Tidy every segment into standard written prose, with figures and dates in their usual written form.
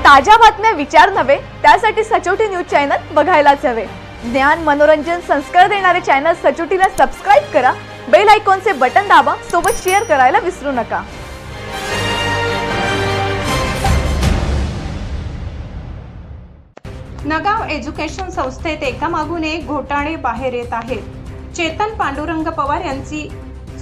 ताज्या बातम्या विचार नव्हे त्यासाठी सचोटी न्यूज चॅनल बघायलाच हवे। ज्ञान मनोरंजन संस्कार देणारे चॅनल सचोटीला सबस्क्राइब करा, बेल आयकॉनचे बटन दाबा, सोबत शेअर करायला विसरू नका। नगाव एज्युकेशन संस्थेत एकामागून एक घोटाळे बाहेर येत आहेत। चेतन पांडुरंग पवार यांची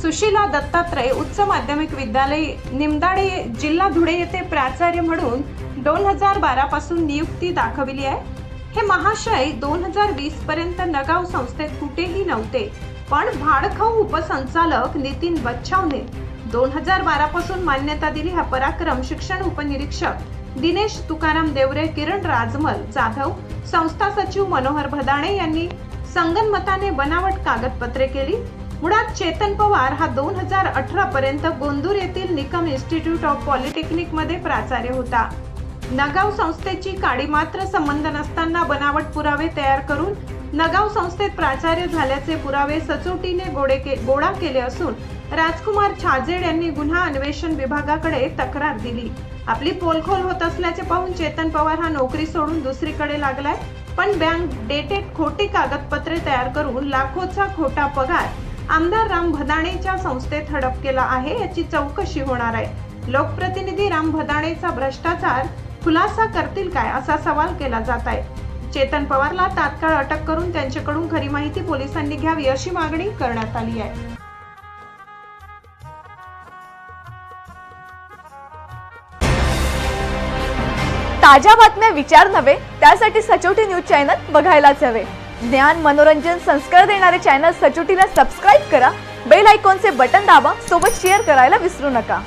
सुशीला दत्तात्रय उच्च माध्यमिक विद्यालय निमदाडे जिल्हा धुळे येथे प्राचार्य म्हणून 2012 पासून नियुक्ती दाखविली आहे। हे महाशय 2020 पर्यंत नगाव संस्थेत कुठेही नव्हते, पण भाडखाऊ उपसंचालक नितीन बच्छावने 2012 पासून मान्यता दिली। हा पराक्रम शिक्षण उपनिरीक्षक दिनेश तुकाराम देवरे, किरण राजमल जाधव, संस्था सचिव मनोहर भदाणे यांनी संगनमताने बनावट कागदपत्रे केली। मुळात चेतन पवार हा 2018 पर्यंत गोंदूर येथील निकम इन्स्टिट्यूट ऑफ पॉलिटेक्निक मध्ये प्राचार्य होता। नगाव संस्थेची काडी मात्र संबंध नसताना बनावट पुरावे तयार करून नगाव संस्थेत प्राचार्य झाल्याचे पुरावे सचोटीने गोळा केले असून राजकुमार छाजेड यांनी गुन्हा अन्वेषण विभागाकडे तक्रार दिली। आपली पोलखोल होत असल्याचे पाहून चेतन पवार हा नोकरी सोडून दुसरीकडे लागलाय, पण बँक डेटेड खोटी कागदपत्रे तयार करून लाखोचा खोटा पगार आमदार राम भदाणेच्या संस्थेत हडप केला आहे, याची चौकशी होणार आहे। लोकप्रतिनिधी राम भदाणेचा भ्रष्टाचार खुलासा करतील काय, असा सवाल केला जात आहे। चेतन पवारला तात्काळ अटक करून त्यांच्याकडून खरी माहिती पोलिसांनी घ्यावी अशी मागणी करण्यात आली आहे। ताज्या बातम्या विचार नव्हे त्यासाठी सचोटी न्यूज चॅनल बघायलाच हवे। ज्ञान मनोरंजन संस्कार देणारे चॅनल सचोटीला सबस्क्राइब करा, बेल आयकॉनचे बटन दाबा, सोबत शेअर करायला विसरू नका।